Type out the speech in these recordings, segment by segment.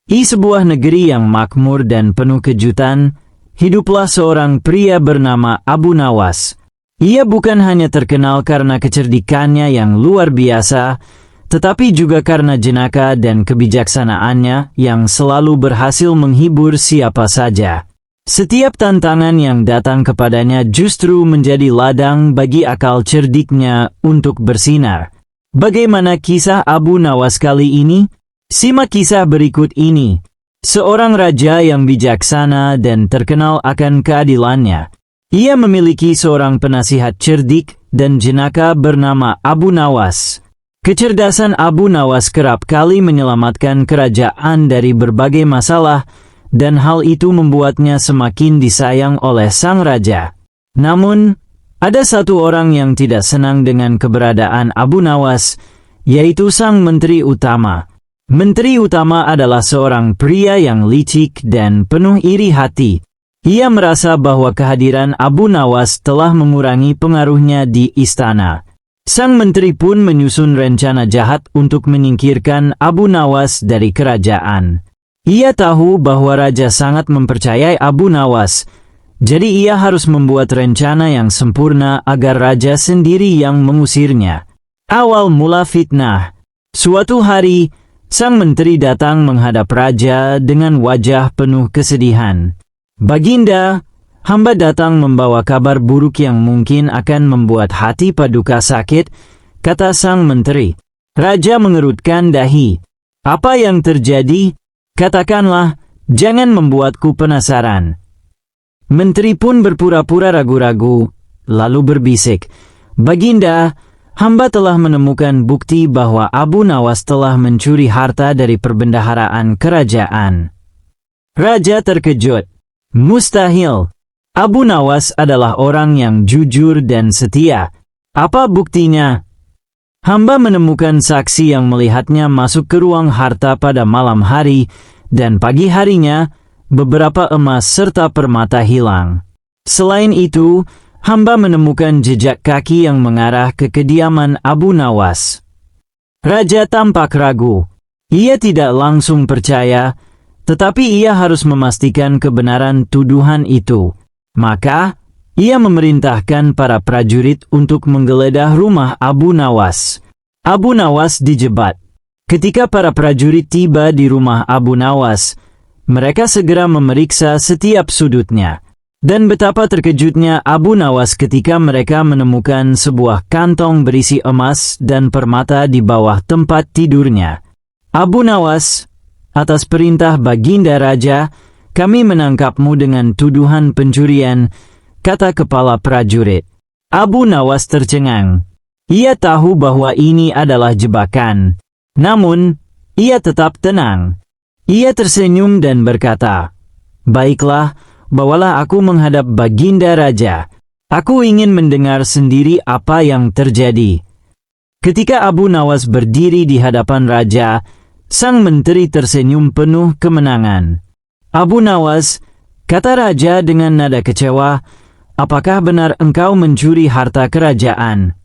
Di sebuah negeri yang makmur dan penuh kejutan, hiduplah seorang pria bernama Abu Nawas. Ia bukan hanya terkenal karena kecerdikannya yang luar biasa, tetapi juga karena jenaka dan kebijaksanaannya yang selalu berhasil menghibur siapa saja. Setiap tantangan yang datang kepadanya justru menjadi ladang bagi akal cerdiknya untuk bersinar. Bagaimana kisah Abu Nawas kali ini? Simak kisah berikut ini. Seorang raja yang bijaksana dan terkenal akan keadilannya. Ia memiliki seorang penasihat cerdik dan jenaka bernama Abu Nawas. Kecerdasan Abu Nawas kerap kali menyelamatkan kerajaan dari berbagai masalah, dan hal itu membuatnya semakin disayang oleh sang raja. Namun, ada satu orang yang tidak senang dengan keberadaan Abu Nawas, yaitu sang menteri utama. Menteri utama adalah seorang pria yang licik dan penuh iri hati. Ia merasa bahwa kehadiran Abu Nawas telah mengurangi pengaruhnya di istana. Sang menteri pun menyusun rencana jahat untuk menyingkirkan Abu Nawas dari kerajaan. Ia tahu bahwa raja sangat mempercayai Abu Nawas, jadi ia harus membuat rencana yang sempurna agar raja sendiri yang mengusirnya. Awal mula fitnah. Suatu hari, sang menteri datang menghadap raja dengan wajah penuh kesedihan. "Baginda, hamba datang membawa kabar buruk yang mungkin akan membuat hati Paduka sakit," kata sang menteri. Raja mengerutkan dahi. "Apa yang terjadi? Katakanlah, jangan membuatku penasaran." Menteri pun berpura-pura ragu-ragu, lalu berbisik, "Baginda, hamba telah menemukan bukti bahwa Abu Nawas telah mencuri harta dari perbendaharaan kerajaan." Raja terkejut. "Mustahil. Abu Nawas adalah orang yang jujur dan setia. Apa buktinya?" "Hamba menemukan saksi yang melihatnya masuk ke ruang harta pada malam hari, dan pagi harinya, beberapa emas serta permata hilang. Selain itu, hamba menemukan jejak kaki yang mengarah ke kediaman Abu Nawas." Raja tampak ragu. Ia tidak langsung percaya, tetapi ia harus memastikan kebenaran tuduhan itu. Maka, ia memerintahkan para prajurit untuk menggeledah rumah Abu Nawas. Abu Nawas dijebat. Ketika para prajurit tiba di rumah Abu Nawas, mereka segera memeriksa setiap sudutnya. Dan betapa terkejutnya Abu Nawas ketika mereka menemukan sebuah kantong berisi emas dan permata di bawah tempat tidurnya. "Abu Nawas, atas perintah Baginda Raja, kami menangkapmu dengan tuduhan pencurian," kata kepala prajurit. Abu Nawas tercengang. Ia tahu bahwa ini adalah jebakan. Namun, ia tetap tenang. Ia tersenyum dan berkata, "Baiklah, bawalah aku menghadap Baginda Raja. Aku ingin mendengar sendiri apa yang terjadi." Ketika Abu Nawas berdiri di hadapan raja, sang menteri tersenyum penuh kemenangan. "Abu Nawas," kata raja dengan nada kecewa, "apakah benar engkau mencuri harta kerajaan?"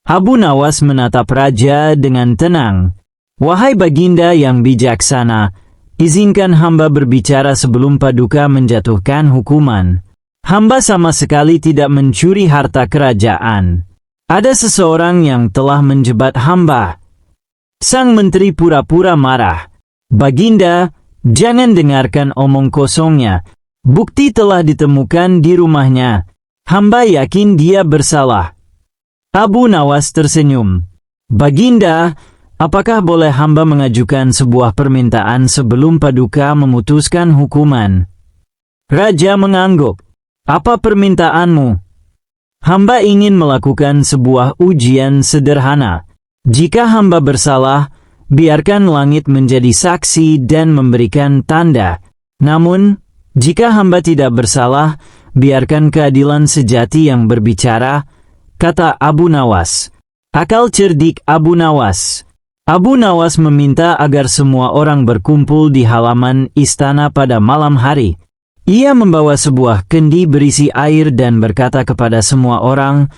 Abu Nawas menatap raja dengan tenang. "Wahai Baginda yang bijaksana, izinkan hamba berbicara sebelum Paduka menjatuhkan hukuman. Hamba sama sekali tidak mencuri harta kerajaan. Ada seseorang yang telah menjebat hamba." Sang menteri pura-pura marah. "Baginda, jangan dengarkan omong kosongnya. Bukti telah ditemukan di rumahnya. Hamba yakin dia bersalah." Abu Nawas tersenyum. "Baginda, apakah boleh hamba mengajukan sebuah permintaan sebelum Paduka memutuskan hukuman?" Raja mengangguk. "Apa permintaanmu?" "Hamba ingin melakukan sebuah ujian sederhana. Jika hamba bersalah, biarkan langit menjadi saksi dan memberikan tanda. Namun, jika hamba tidak bersalah, biarkan keadilan sejati yang berbicara," kata Abu Nawas. Akal cerdik Abu Nawas. Abu Nawas meminta agar semua orang berkumpul di halaman istana pada malam hari. Ia membawa sebuah kendi berisi air dan berkata kepada semua orang,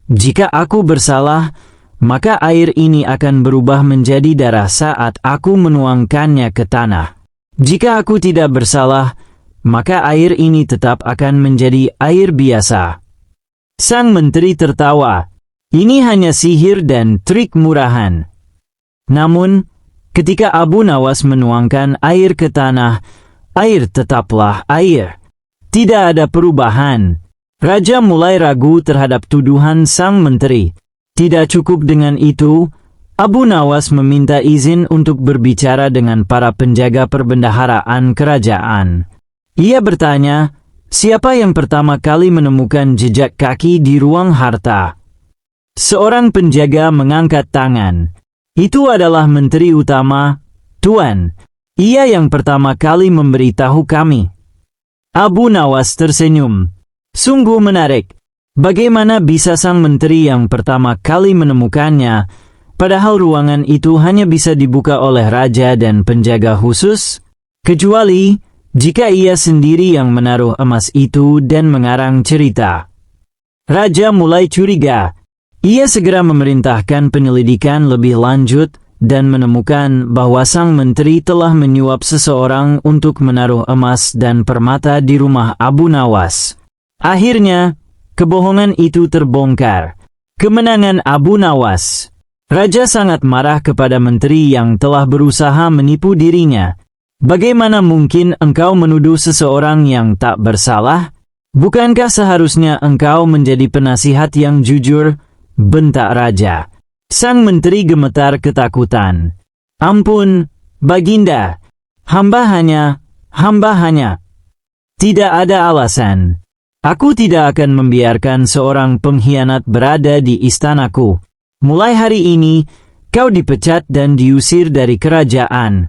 "Jika aku bersalah, maka air ini akan berubah menjadi darah saat aku menuangkannya ke tanah. Jika aku tidak bersalah, maka air ini tetap akan menjadi air biasa." Sang menteri tertawa. Ini hanya sihir dan trik murahan. Namun, ketika Abu Nawas menuangkan air ke tanah, air tetaplah air. Tidak ada perubahan. Raja mulai ragu terhadap tuduhan sang menteri. Tidak cukup dengan itu, Abu Nawas meminta izin untuk berbicara dengan para penjaga perbendaharaan kerajaan. Ia bertanya, siapa yang pertama kali menemukan jejak kaki di ruang harta? Seorang penjaga mengangkat tangan. Itu adalah menteri utama, Tuan. Ia yang pertama kali memberitahu kami. Abu Nawas tersenyum. Sungguh menarik. Bagaimana bisa sang menteri yang pertama kali menemukannya, padahal ruangan itu hanya bisa dibuka oleh raja dan penjaga khusus? Kecuali jika ia sendiri yang menaruh emas itu dan mengarang cerita. Raja mulai curiga. Ia segera memerintahkan penyelidikan lebih lanjut dan menemukan bahwa sang menteri telah menyuap seseorang untuk menaruh emas dan permata di rumah Abu Nawas. Akhirnya, kebohongan itu terbongkar. Kemenangan Abu Nawas. Raja sangat marah kepada menteri yang telah berusaha menipu dirinya. Bagaimana mungkin engkau menuduh seseorang yang tak bersalah? Bukankah seharusnya engkau menjadi penasihat yang jujur? Bentak raja. Sang menteri gemetar ketakutan. Ampun, Baginda. Hamba hanya. Tidak ada alasan. Aku tidak akan membiarkan seorang pengkhianat berada di istanaku. Mulai hari ini, kau dipecat dan diusir dari kerajaan.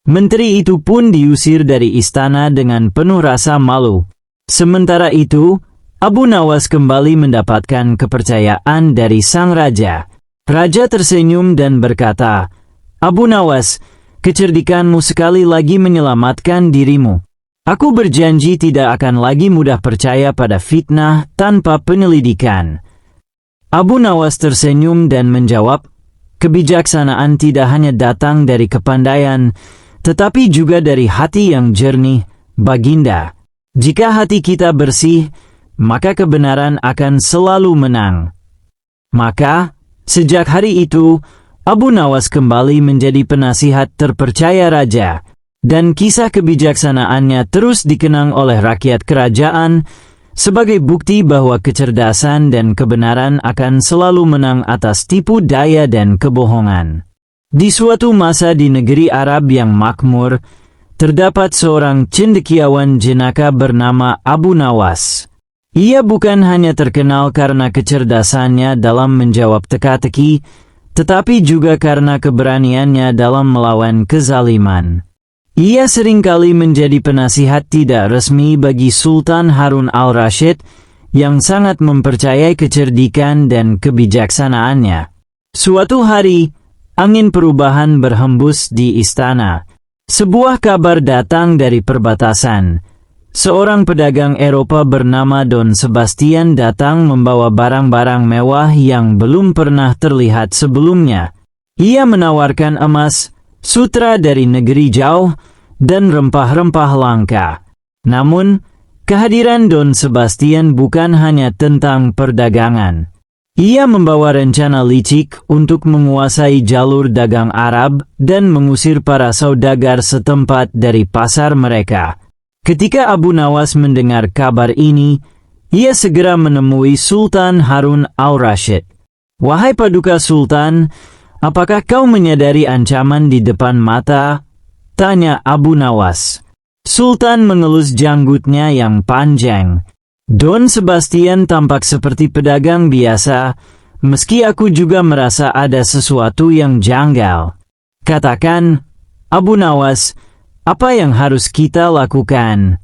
Menteri itu pun diusir dari istana dengan penuh rasa malu. Sementara itu, Abu Nawas kembali mendapatkan kepercayaan dari sang raja. Raja tersenyum dan berkata, Abu Nawas, kecerdikanmu sekali lagi menyelamatkan dirimu. Aku berjanji tidak akan lagi mudah percaya pada fitnah tanpa penyelidikan. Abu Nawas tersenyum dan menjawab, kebijaksanaan tidak hanya datang dari kepandaian, tetapi juga dari hati yang jernih, Baginda. Jika hati kita bersih, maka kebenaran akan selalu menang. Maka, sejak hari itu, Abu Nawas kembali menjadi penasihat terpercaya raja, dan kisah kebijaksanaannya terus dikenang oleh rakyat kerajaan sebagai bukti bahwa kecerdasan dan kebenaran akan selalu menang atas tipu daya dan kebohongan. Di suatu masa di negeri Arab yang makmur, terdapat seorang cendekiawan jenaka bernama Abu Nawas. Ia bukan hanya terkenal karena kecerdasannya dalam menjawab teka-teki, tetapi juga karena keberaniannya dalam melawan kezaliman. Ia seringkali menjadi penasihat tidak resmi bagi Sultan Harun al-Rashid yang sangat mempercayai kecerdikan dan kebijaksanaannya. Suatu hari, angin perubahan berhembus di istana. Sebuah kabar datang dari perbatasan. Seorang pedagang Eropa bernama Don Sebastian datang membawa barang-barang mewah yang belum pernah terlihat sebelumnya. Ia menawarkan emas, sutra dari negeri jauh, dan rempah-rempah langka. Namun, kehadiran Don Sebastian bukan hanya tentang perdagangan. Ia membawa rencana licik untuk menguasai jalur dagang Arab dan mengusir para saudagar setempat dari pasar mereka. Ketika Abu Nawas mendengar kabar ini, ia segera menemui Sultan Harun al-Rashid. Wahai Paduka Sultan, apakah kau menyadari ancaman di depan mata? Tanya Abu Nawas. Sultan mengelus janggutnya yang panjang. Don Sebastian tampak seperti pedagang biasa, meski aku juga merasa ada sesuatu yang janggal. Katakan, Abu Nawas, apa yang harus kita lakukan?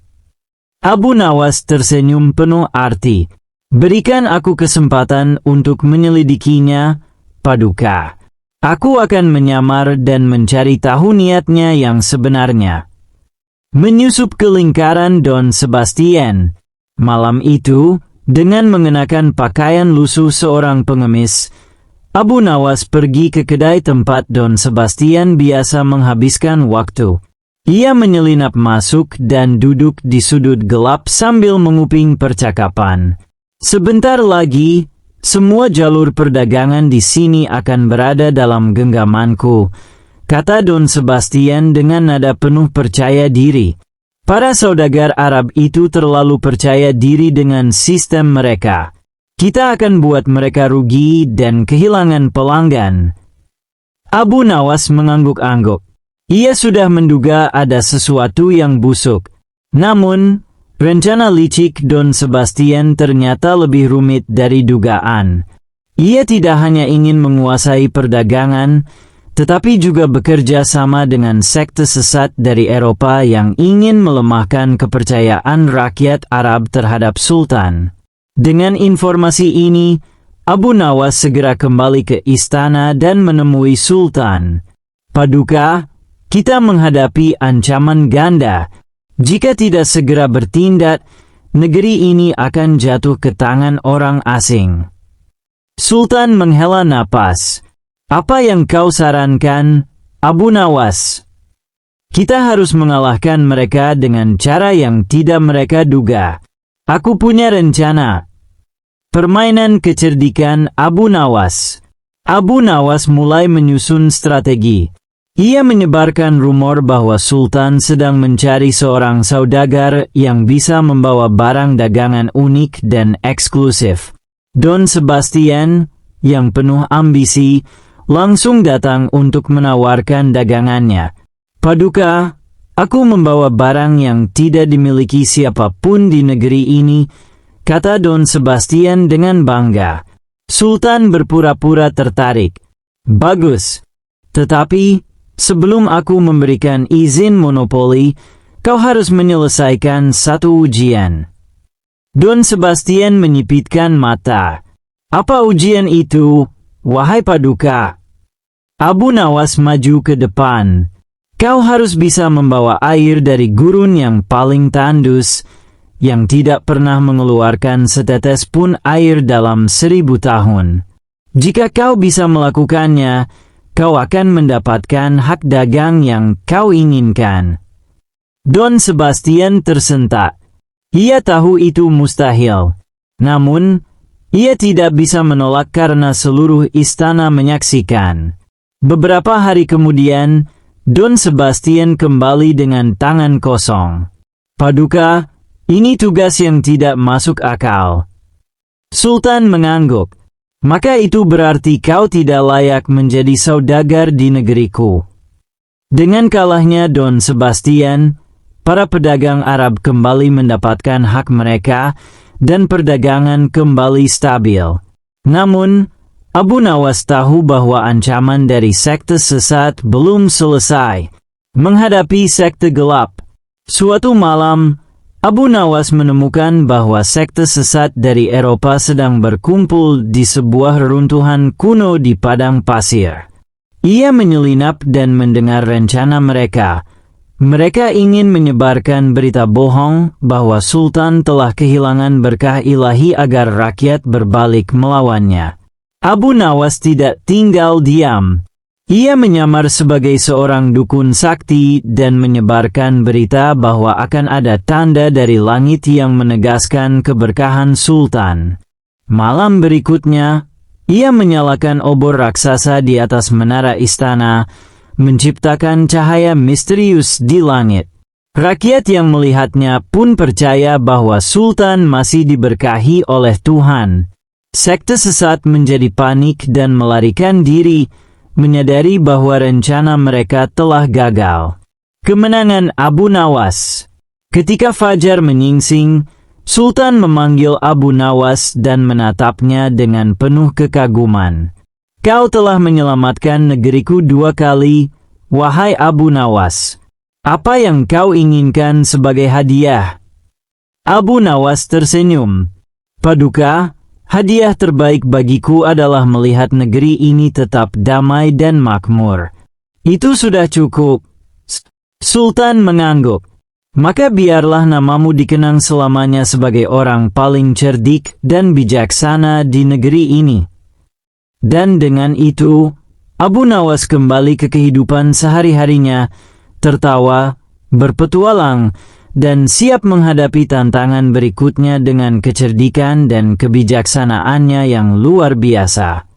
Abu Nawas tersenyum penuh arti. Berikan aku kesempatan untuk menyelidikinya, Paduka. Aku akan menyamar dan mencari tahu niatnya yang sebenarnya. Menyusup ke lingkaran Don Sebastian. Malam itu, dengan mengenakan pakaian lusuh seorang pengemis, Abu Nawas pergi ke kedai tempat Don Sebastian biasa menghabiskan waktu. Ia menyelinap masuk dan duduk di sudut gelap sambil menguping percakapan. Sebentar lagi, semua jalur perdagangan di sini akan berada dalam genggamanku, kata Don Sebastian dengan nada penuh percaya diri. Para saudagar Arab itu terlalu percaya diri dengan sistem mereka. Kita akan buat mereka rugi dan kehilangan pelanggan. Abu Nawas mengangguk-angguk. Ia sudah menduga ada sesuatu yang busuk. Namun, rencana licik Don Sebastian ternyata lebih rumit dari dugaan. Ia tidak hanya ingin menguasai perdagangan, tetapi juga bekerja sama dengan sekte sesat dari Eropa yang ingin melemahkan kepercayaan rakyat Arab terhadap Sultan. Dengan informasi ini, Abu Nawas segera kembali ke istana dan menemui Sultan. Paduka, kita menghadapi ancaman ganda. Jika tidak segera bertindak, negeri ini akan jatuh ke tangan orang asing. Sultan menghela napas. Apa yang kau sarankan, Abu Nawas? Kita harus mengalahkan mereka dengan cara yang tidak mereka duga. Aku punya rencana. Permainan kecerdikan Abu Nawas. Abu Nawas mulai menyusun strategi. Ia menyebarkan rumor bahwa Sultan sedang mencari seorang saudagar yang bisa membawa barang dagangan unik dan eksklusif. Don Sebastian, yang penuh ambisi, langsung datang untuk menawarkan dagangannya. Paduka, aku membawa barang yang tidak dimiliki siapapun di negeri ini, kata Don Sebastian dengan bangga. Sultan berpura-pura tertarik. Bagus. Tetapi, sebelum aku memberikan izin monopoli, kau harus menyelesaikan satu ujian. Don Sebastian menyipitkan mata. Apa ujian itu, wahai Paduka? Abu Nawas maju ke depan. Kau harus bisa membawa air dari gurun yang paling tandus, yang tidak pernah mengeluarkan setetes pun air dalam 1000 tahun. Jika kau bisa melakukannya, kau akan mendapatkan hak dagang yang kau inginkan. Don Sebastian tersentak. Ia tahu itu mustahil. Namun, ia tidak bisa menolak karena seluruh istana menyaksikan. Beberapa hari kemudian, Don Sebastian kembali dengan tangan kosong. Paduka, ini tugas yang tidak masuk akal. Sultan mengangguk. Maka itu berarti kau tidak layak menjadi saudagar di negeriku. Dengan kalahnya Don Sebastian, para pedagang Arab kembali mendapatkan hak mereka dan perdagangan kembali stabil. Namun, Abu Nawas tahu bahwa ancaman dari sekte sesat belum selesai. Menghadapi sekte gelap, suatu malam, Abu Nawas menemukan bahwa sekte sesat dari Eropa sedang berkumpul di sebuah reruntuhan kuno di padang pasir. Ia menyelinap dan mendengar rencana mereka. Mereka ingin menyebarkan berita bohong bahwa Sultan telah kehilangan berkah ilahi agar rakyat berbalik melawannya. Abu Nawas tidak tinggal diam. Ia menyamar sebagai seorang dukun sakti dan menyebarkan berita bahwa akan ada tanda dari langit yang menegaskan keberkahan Sultan. Malam berikutnya, ia menyalakan obor raksasa di atas menara istana, menciptakan cahaya misterius di langit. Rakyat yang melihatnya pun percaya bahwa Sultan masih diberkahi oleh Tuhan. Sekte sesat menjadi panik dan melarikan diri, menyadari bahwa rencana mereka telah gagal. Kemenangan Abu Nawas. Ketika fajar menyingsing, Sultan memanggil Abu Nawas dan menatapnya dengan penuh kekaguman. Kau telah menyelamatkan negeriku 2 kali, wahai Abu Nawas. Apa yang kau inginkan sebagai hadiah? Abu Nawas tersenyum. Paduka, hadiah terbaik bagiku adalah melihat negeri ini tetap damai dan makmur. Itu sudah cukup. Sultan mengangguk. Maka biarlah namamu dikenang selamanya sebagai orang paling cerdik dan bijaksana di negeri ini. Dan dengan itu, Abu Nawas kembali ke kehidupan sehari-harinya, tertawa, berpetualang, dan siap menghadapi tantangan berikutnya dengan kecerdikan dan kebijaksanaannya yang luar biasa.